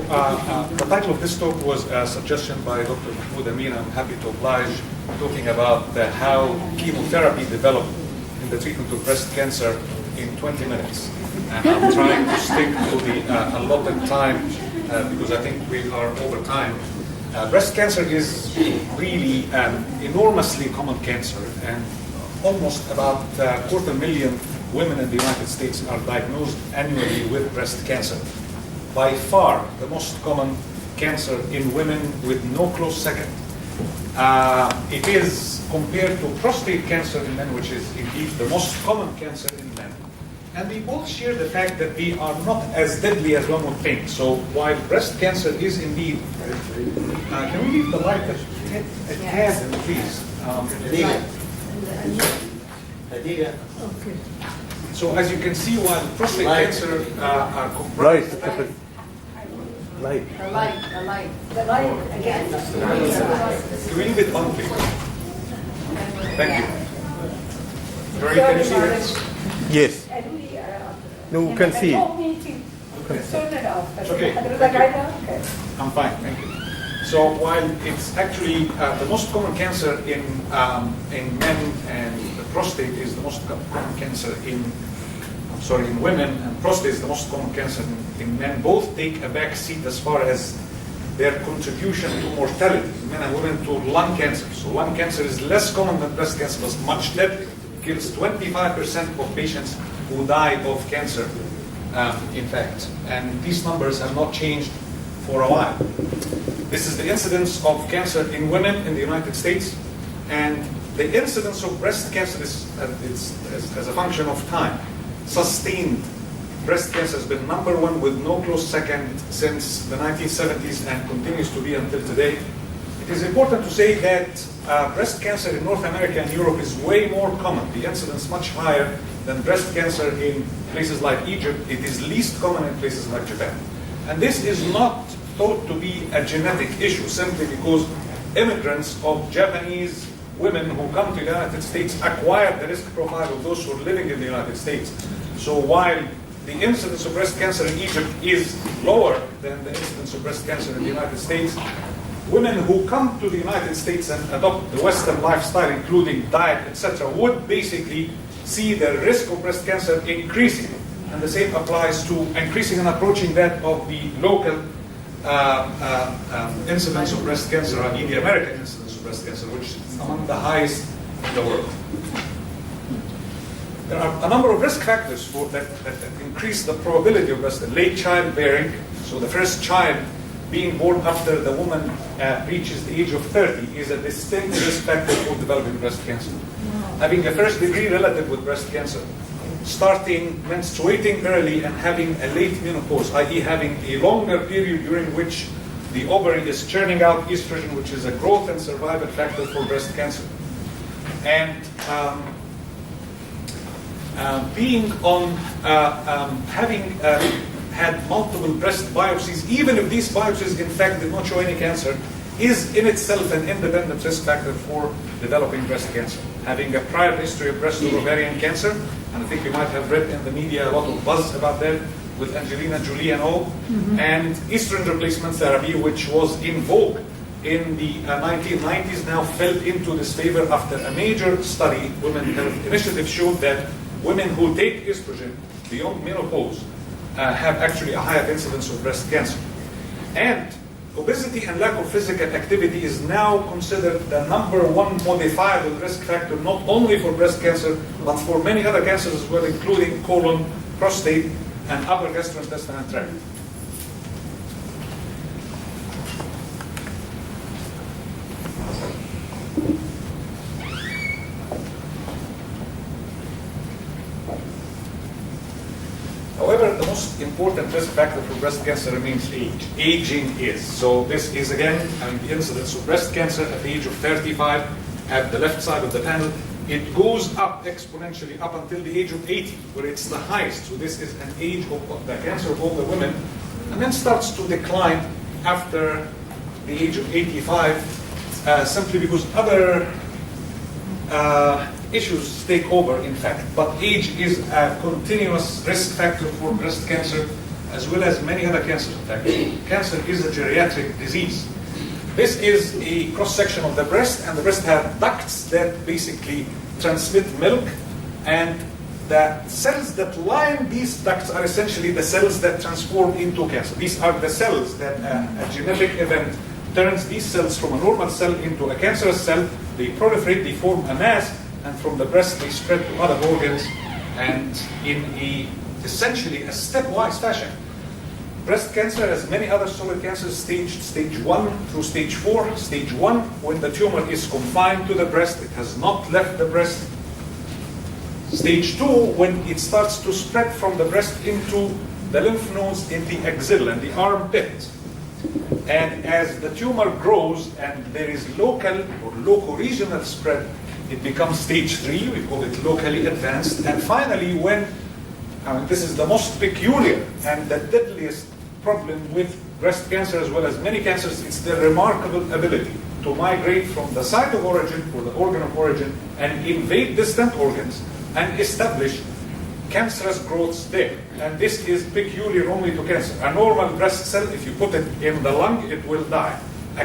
The title of this talk was a suggestion by Dr. Mahmoud Amin. I'm happy to oblige, talking about how chemotherapy developed in the treatment of breast cancer in 20 minutes. And I'm trying to stick to the allotted time because I think we are over time. Breast cancer is really an enormously common cancer, and almost about 250,000 women in the United States are diagnosed annually with breast cancer. By far the most common cancer in women with no close second. It is compared to prostate cancer in men, which is indeed the most common cancer in men. And they both share the fact that they are not as deadly as one would think. So while breast cancer is indeed, can we leave the light a tad, please? Okay. So as you can see, while prostate cancer are comprised... Light. The light again. Can we leave it on, please? Thank you. Rory, can you see this? Yes. No, can see. Turn it off. Okay. I'm fine, thank you. So while it's actually the most common cancer in men, and the prostate is the most common cancer in women, and prostate is the most common cancer in men, both take a back seat as far as their contribution to mortality, men and women, to lung cancer. So lung cancer is less common than breast cancer, but much deadly. It kills 25% of patients who die of cancer, in fact. And these numbers have not changed for a while. This is the incidence of cancer in women in the United States, and the incidence of breast cancer is as a function of time. Sustained breast cancer has been #1 with no close second since the 1970s and continues to be until today. It is important to say that breast cancer in North America and Europe is way more common. The incidence much higher than breast cancer in places like Egypt. It is least common in places like Japan. And this is not thought to be a genetic issue simply because immigrants of Japanese women who come to the United States acquire the risk profile of those who are living in the United States. So while the incidence of breast cancer in Egypt is lower than the incidence of breast cancer in the United States, women who come to the United States and adopt the Western lifestyle, including diet, etc., would basically see the risk of breast cancer increasing. And the same applies to increasing and approaching that of the local incidence of breast cancer, I mean the American incidence of breast cancer, which is among the highest in the world. There are a number of risk factors that increase the probability of breast. Late childbearing, so the first child being born after the woman reaches the age of 30 is a distinct risk factor for developing breast cancer. Having a first-degree relative with breast cancer, starting menstruating early and having a late menopause, i.e. having a longer period during which the ovary is churning out estrogen, which is a growth and survival factor for breast cancer. And being on, having had multiple breast biopsies, even if these biopsies in fact did not show any cancer, is in itself an independent risk factor for developing breast cancer. Having a prior history of breast or ovarian cancer, and I think you might have read in the media a lot of buzz about that with Angelina Jolie and all, and estrogen replacement therapy, which was in vogue in the 1990s, now fell into disfavor after a major study. Women Health Initiative showed that women who take estrogen beyond menopause have actually a higher incidence of breast cancer. And obesity and lack of physical activity is now considered the #1 modifiable risk factor, not only for breast cancer, but for many other cancers as well, including colon, prostate, and upper gastrointestinal tract. However, the most important risk factor for breast cancer remains age. Aging is. So this is again, the incidence of breast cancer at the age of 35 at the left side of the panel. It goes up exponentially up until the age of 80, where it's the highest. So this is an age of the cancer of older women, and then starts to decline after the age of 85, simply because other issues take over, in fact. But age is a continuous risk factor for breast cancer as well as many other cancers. In fact, cancer is a geriatric disease. This is a cross-section of the breast, and the breast have ducts that basically transmit milk, and the cells that line these ducts are essentially the cells that transform into cancer. These are the cells that a genetic event turns these cells from a normal cell into a cancerous cell. They proliferate, they form a mass, and from the breast they spread to other organs, and in essentially a stepwise fashion. Breast cancer, as many other solid cancers, staged stage 1 through stage 4. Stage 1, when the tumor is confined to the breast, it has not left the breast. Stage 2, when it starts to spread from the breast into the lymph nodes in the axilla and the armpit. And as the tumor grows and there is local or loco-regional spread, it becomes stage 3, we call it locally advanced. And finally, when, this is the most peculiar and the deadliest problem with breast cancer as well as many cancers, it's the remarkable ability to migrate from the site of origin or the organ of origin and invade distant organs and establish cancerous growths there. And this is peculiar only to cancer. A normal breast cell, if you put it in the lung, it will die. A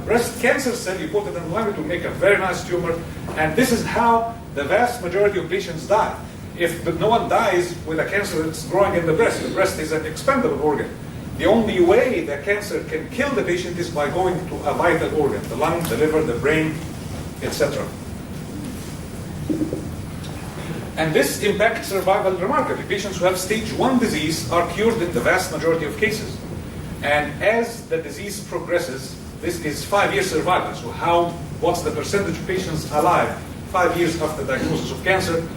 breast cancer cell, you put it in the lung, it will make a very nice tumor. And this is how the vast majority of patients die. If no one dies with a cancer that's growing in the breast is an expendable organ. The only way the cancer can kill the patient is by going to a vital organ, the lung, the liver, the brain, etc. And this impacts survival remarkably. Patients who have stage 1 disease are cured in the vast majority of cases. And as the disease progresses, this is 5-year survival. So what's the percentage of patients alive 5 years after diagnosis of cancer?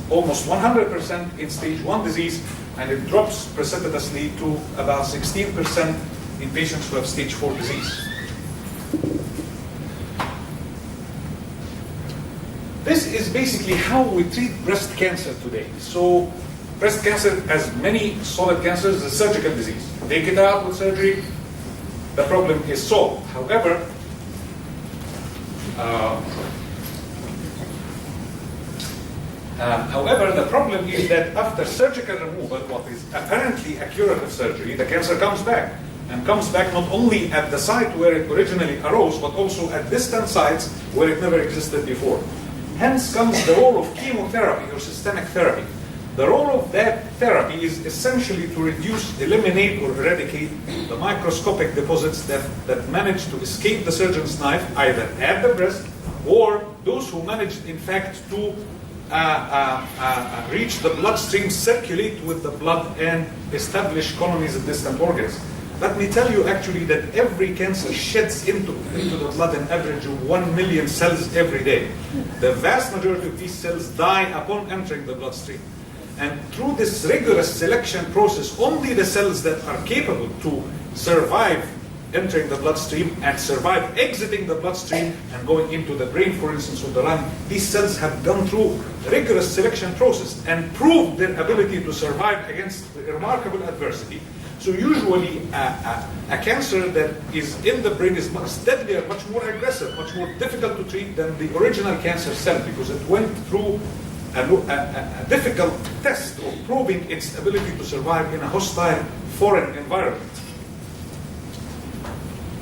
Almost 100% in stage 1 disease, and it drops precipitously to about 16% in patients who have stage 4 disease. This is basically how we treat breast cancer today. So breast cancer, as many solid cancers, is a surgical disease. Take it out with surgery, the problem is solved. However, the problem is that after surgical removal, what is apparently a curative surgery, the cancer comes back. And comes back not only at the site where it originally arose, but also at distant sites where it never existed before. Hence comes the role of chemotherapy or systemic therapy. The role of that therapy is essentially to reduce, eliminate, or eradicate the microscopic deposits that manage to escape the surgeon's knife, either at the breast or those who managed, in fact, to reach the bloodstream, circulate with the blood, and establish colonies of distant organs. Let me tell you actually that every cancer sheds into the blood an average of 1 million cells every day. The vast majority of these cells die upon entering the bloodstream. And through this rigorous selection process, only the cells that are capable to survive entering the bloodstream and survive exiting the bloodstream and going into the brain, for instance, or the lung, these cells have gone through rigorous selection process and proved their ability to survive against remarkable adversity. So usually a cancer that is in the brain is much deadlier, much more aggressive, much more difficult to treat than the original cancer cell, because it went through a difficult test of proving its ability to survive in a hostile foreign environment.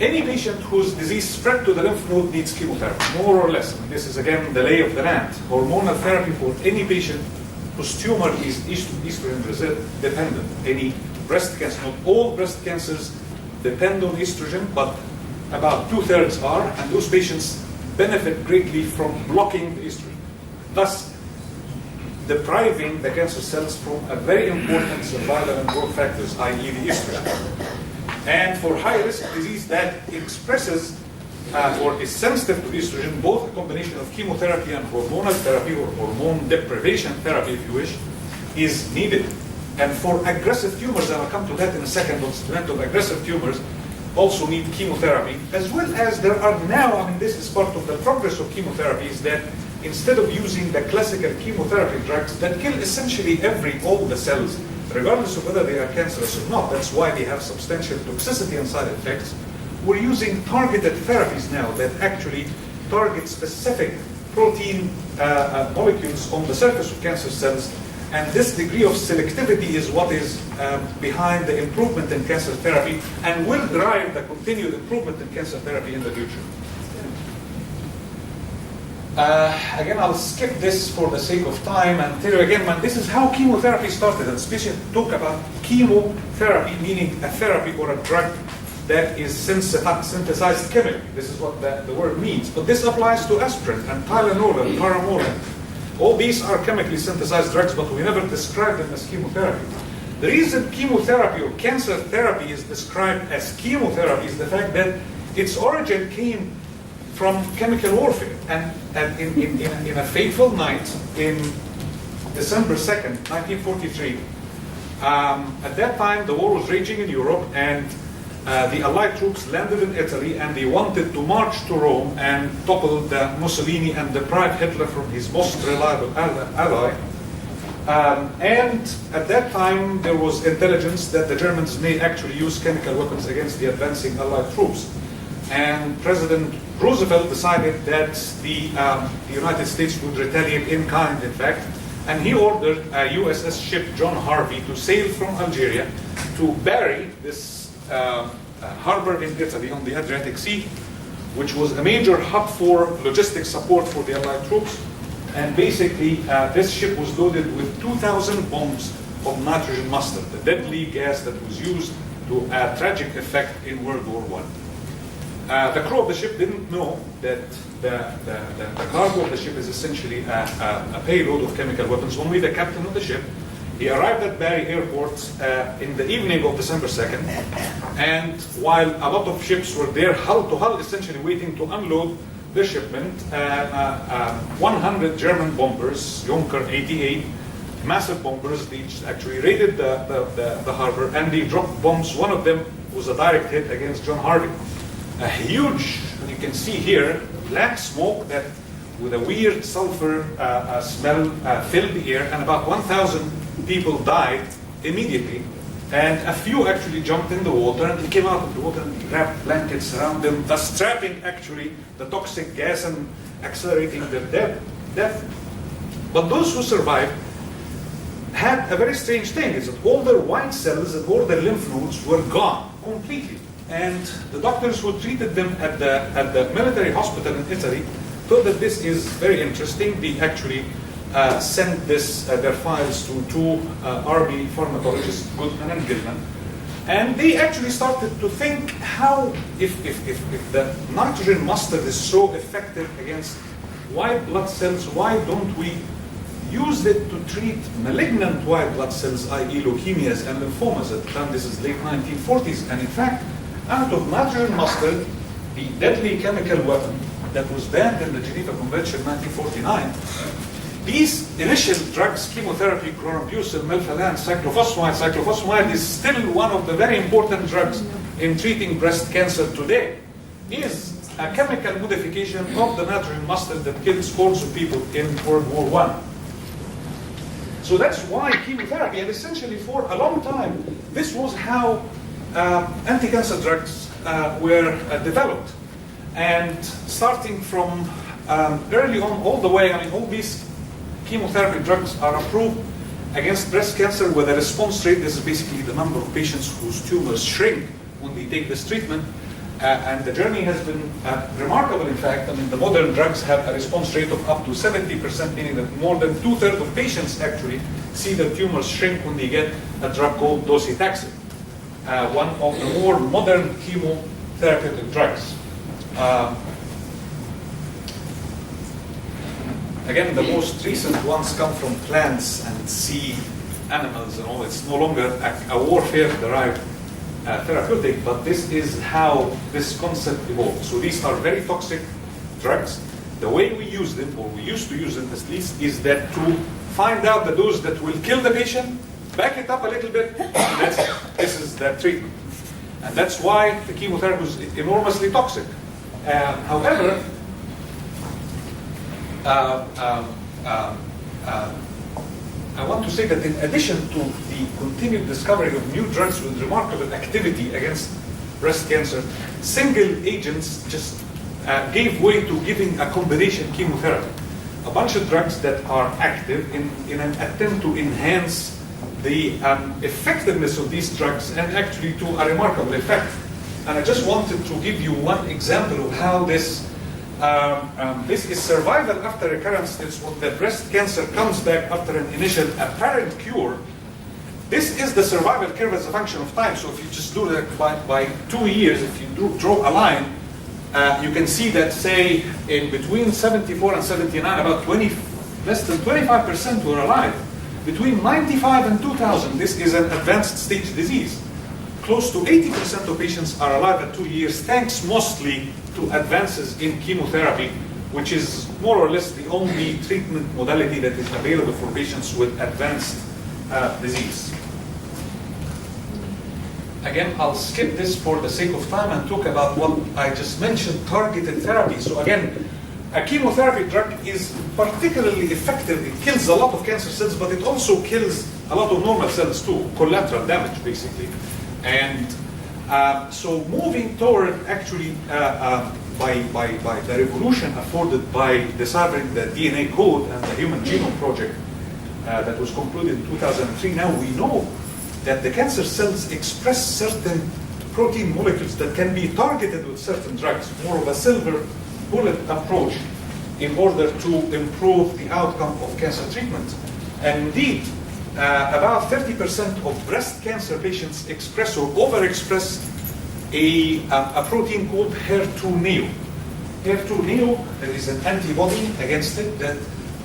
Any patient whose disease spread to the lymph node needs chemotherapy, more or less. And this is again the lay of the land. Hormonal therapy for any patient whose tumor is estrogen dependent. Any breast cancer, not all breast cancers depend on estrogen, but about 2/3 are, and those patients benefit greatly from blocking the estrogen, thus depriving the cancer cells from a very important survival and growth factors, i.e. the estrogen. And for high-risk disease that expresses or is sensitive to estrogen, both a combination of chemotherapy and hormonal therapy, or hormone deprivation therapy, if you wish, is needed. And for aggressive tumors, and I'll come to that in a second, of aggressive tumors also need chemotherapy, as well as there are now, this is part of the progress of chemotherapy, is that instead of using the classical chemotherapy drugs that kill essentially all the cells, regardless of whether they are cancerous or not, that's why they have substantial toxicity and side effects, we're using targeted therapies now that actually target specific protein molecules on the surface of cancer cells And this degree of selectivity is what is behind the improvement in cancer therapy and will drive the continued improvement in cancer therapy in the future. Again, I'll skip this for the sake of time and tell you again, this is how chemotherapy started. And especially talk about chemotherapy, meaning a therapy or a drug that is synthesized chemically. This is what the word means. But this applies to aspirin and Tylenol and paramorphine. All these are chemically synthesized drugs, but we never describe them as chemotherapy. The reason chemotherapy or cancer therapy is described as chemotherapy is the fact that its origin came from chemical warfare. And in a fateful night in December 2nd, 1943, at that time the war was raging in Europe, and the Allied troops landed in Italy, and they wanted to march to Rome and topple Mussolini and deprive Hitler from his most reliable ally. And at that time, there was intelligence that the Germans may actually use chemical weapons against the advancing Allied troops. And President Roosevelt decided that the United States would retaliate in kind, in fact, and he ordered a USS ship, John Harvey, to sail from Algeria to bury this harbor in Italy on the Adriatic Sea, which was a major hub for logistic support for the Allied troops. And basically, this ship was loaded with 2,000 bombs of nitrogen mustard, the deadly gas that was used to a tragic effect in World War I. The crew of the ship didn't know that the cargo of the ship is essentially a payload of chemical weapons. Only the captain of the ship. He arrived at Bari Airport in the evening of December 2nd, and while a lot of ships were there, hull to hull, essentially waiting to unload their shipment, 100 German bombers, Junker 88, massive bombers, they actually raided the harbor, and they dropped bombs. One of them was a direct hit against John Harvey. A huge, you can see here, black smoke that with a weird sulfur smell filled the air, and about 1,000 people died immediately, and a few actually jumped in the water, and they came out of the water and wrapped blankets around them, thus trapping actually the toxic gas and accelerating their death. But those who survived had a very strange thing, is that all their white cells and all their lymph nodes were gone completely. And the doctors who treated them at the military hospital in Italy thought that this is very interesting. They actually sent their files to two army pharmacologists, Goodman and Gilman, and they actually started to think how, if the nitrogen mustard is so effective against white blood cells, why don't we use it to treat malignant white blood cells, i.e. leukemias and lymphomas? At the time, this is late 1940s, and in fact, out of nitrogen mustard, the deadly chemical weapon that was banned in the Geneva Convention in 1949, these initial drugs, chemotherapy, chlorambucil, melphalan, cyclophosphamide. Cyclophosphamide is still one of the very important drugs in treating breast cancer today. Is a chemical modification of the nitrogen mustard that killed scores of people in World War I. So that's why chemotherapy, and essentially for a long time, this was how anti-cancer drugs were developed. And starting from early on all the way, all these chemotherapy drugs are approved against breast cancer with a response rate. This is basically the number of patients whose tumors shrink when they take this treatment. And the journey has been remarkable, in fact. The modern drugs have a response rate of up to 70%, meaning that more than 2/3 of patients actually see their tumors shrink when they get a drug called docetaxel, one of the more modern chemotherapeutic drugs. Again, the most recent ones come from plants and sea animals and all. It's no longer a warfare-derived therapeutic, but this is how this concept evolved. So these are very toxic drugs. The way we use them, or we used to use them at least, is that to find out the dose that will kill the patient, back it up a little bit, and this is the treatment. And that's why the chemotherapy is enormously toxic. However, I want to say that in addition to the continued discovery of new drugs with remarkable activity against breast cancer, single agents just gave way to giving a combination chemotherapy. a bunch of drugs that are active in an attempt to enhance the effectiveness of these drugs and actually to a remarkable effect. And I just wanted to give you one example of how this is survival after recurrence. It's when the breast cancer comes back after an initial apparent cure. This is the survival curve as a function of time. So if you just do that by 2 years, if you draw a line, you can see that, say, in between 74 and 79, about less than 25% were alive. Between 95 and 2000, this is an advanced stage disease. Close to 80% of patients are alive at 2 years, thanks mostly to advances in chemotherapy, which is more or less the only treatment modality that is available for patients with advanced disease. Again, I'll skip this for the sake of time and talk about what I just mentioned, targeted therapy. So again, a chemotherapy drug is particularly effective. It kills a lot of cancer cells, but it also kills a lot of normal cells too, collateral damage basically. And so moving toward actually by the revolution afforded by deciphering the DNA code and the Human Genome Project that was concluded in 2003, now we know that the cancer cells express certain protein molecules that can be targeted with certain drugs, more of a silver bullet approach in order to improve the outcome of cancer treatment. And indeed, about 30% of breast cancer patients express or overexpress a protein called Her2 Neo. Her2 Neo, there is an antibody against it that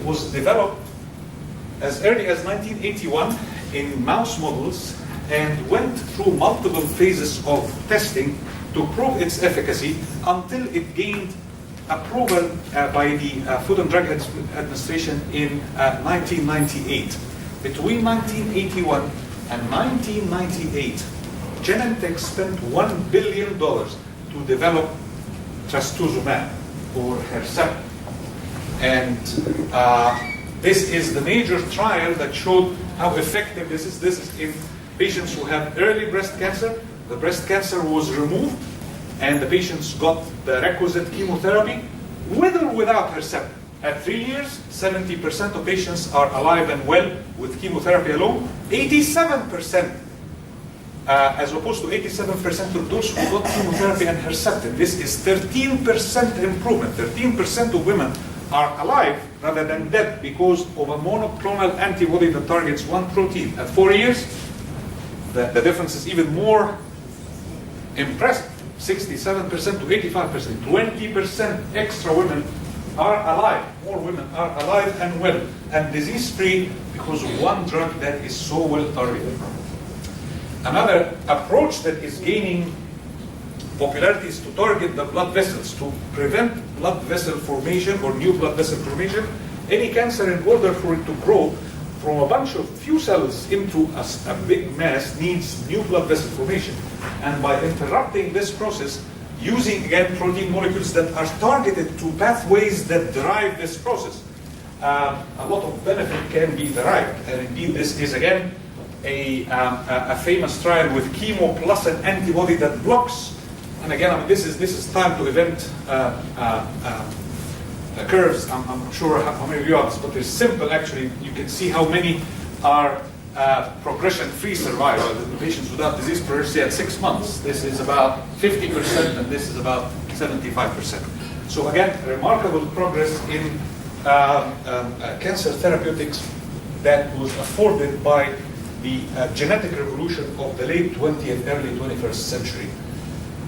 was developed as early as 1981 in mouse models and went through multiple phases of testing to prove its efficacy until it gained approval by the Food and Drug Administration in 1998. Between 1981 and 1998, Genentech spent $1 billion to develop trastuzumab or Herceptin. And this is the major trial that showed how effective this is. This is in patients who have early breast cancer. The breast cancer was removed, and the patients got the requisite chemotherapy with or without Herceptin. At 3 years, 70% of patients are alive and well with chemotherapy alone. 87%, as opposed to 87% of those who got chemotherapy and Herceptin. This is 13% improvement. 13% of women are alive rather than dead because of a monoclonal antibody that targets one protein. At 4 years, the difference is even more impressive. 67% to 85%, 20% extra women are alive. More women are alive and well and disease-free because of one drug that is so well targeted. Another approach that is gaining popularity is to target the blood vessels, to prevent blood vessel formation or new blood vessel formation. Any cancer, in order for it to grow from a bunch of few cells into a big mass, needs new blood vessel formation. And by interrupting this process, using again protein molecules that are targeted to pathways that drive this process, a lot of benefit can be derived. And indeed, this is again a famous trial with chemo plus an antibody that blocks. And again, I mean, this is time to event curves. I'm not sure how many of you have this, but it's simple actually. You can see how many are progression-free survival. The patients without disease progression at 6 months. This is about 50% and this is about 75%. So again, remarkable progress in cancer therapeutics that was afforded by the genetic revolution of the late 20th, early 21st century.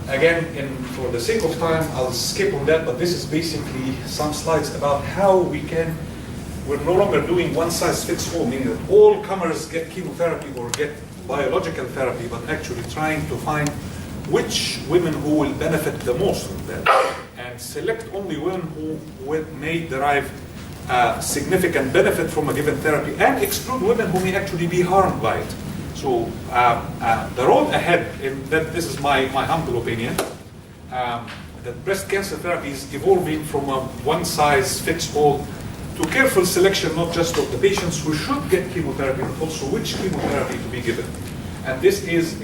Again, for the sake of time, I'll skip on that, but this is basically some slides about how we're no longer doing one-size-fits-all, meaning that all comers get chemotherapy or get biological therapy, but actually trying to find which women who will benefit the most from that, and select only women who may derive significant benefit from a given therapy, and exclude women who may actually be harmed by it. So the road ahead, this is my humble opinion, that breast cancer therapy is evolving from a one-size-fits-all to careful selection, not just of the patients who should get chemotherapy, but also which chemotherapy to be given. And this is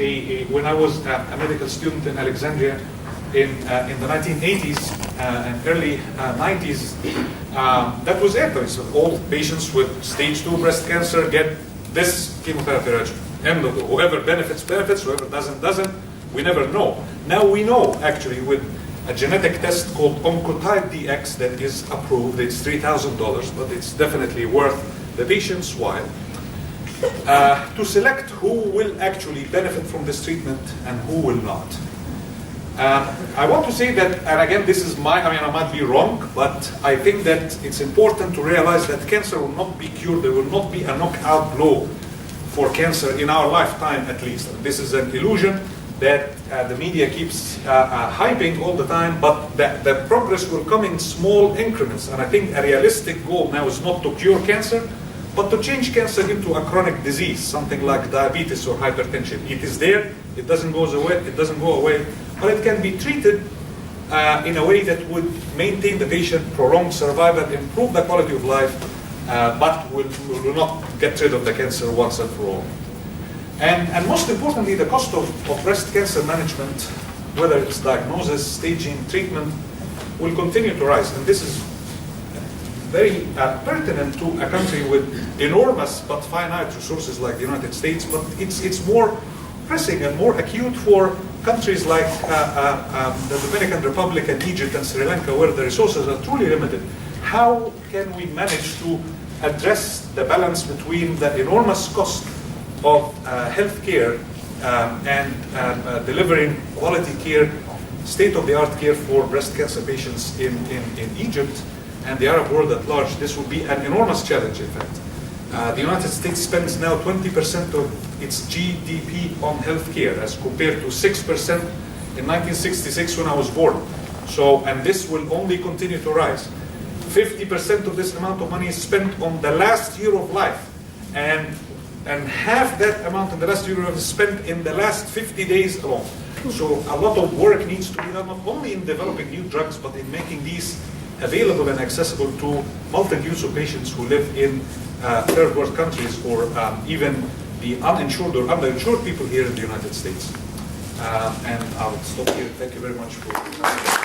when I was a medical student in Alexandria, in the 1980s and early 90s, that was it. So all patients with stage 2 breast cancer get this chemotherapy regimen. And whoever benefits, whoever doesn't. We never know. Now we know, actually, with a genetic test called Oncotype DX that is approved. It's $3,000, but it's definitely worth the patient's while to select who will actually benefit from this treatment and who will not. I want to say that, and again, this is I might be wrong, but I think that it's important to realize that cancer will not be cured. There will not be a knockout blow for cancer in our lifetime, at least. This is an illusion that the media keeps hyping all the time, but the progress will come in small increments. And I think a realistic goal now is not to cure cancer, but to change cancer into a chronic disease, something like diabetes or hypertension. It is there, it doesn't go away, but it can be treated in a way that would maintain the patient, prolong survival, improve the quality of life, but will not get rid of the cancer once and for all. And most importantly, the cost of breast cancer management, whether it's diagnosis, staging, treatment, will continue to rise. And this is very pertinent to a country with enormous but finite resources like the United States, but it's more pressing and more acute for countries like the Dominican Republic and Egypt and Sri Lanka, where the resources are truly limited. How can we manage to address the balance between the enormous cost of healthcare and delivering quality care, state-of-the-art care for breast cancer patients in Egypt and the Arab world at large? This will be an enormous challenge, in fact. The United States spends now 20% of its GDP on healthcare, as compared to 6% in 1966 when I was born. So, and this will only continue to rise. 50% of this amount of money is spent on the last year of life, and half that amount in the last year of life is spent in the last 50 days alone. So a lot of work needs to be done, not only in developing new drugs, but in making these available and accessible to multitudes of patients who live in third world countries, or even the uninsured or underinsured people here in the United States. And I'll stop here. Thank you very much for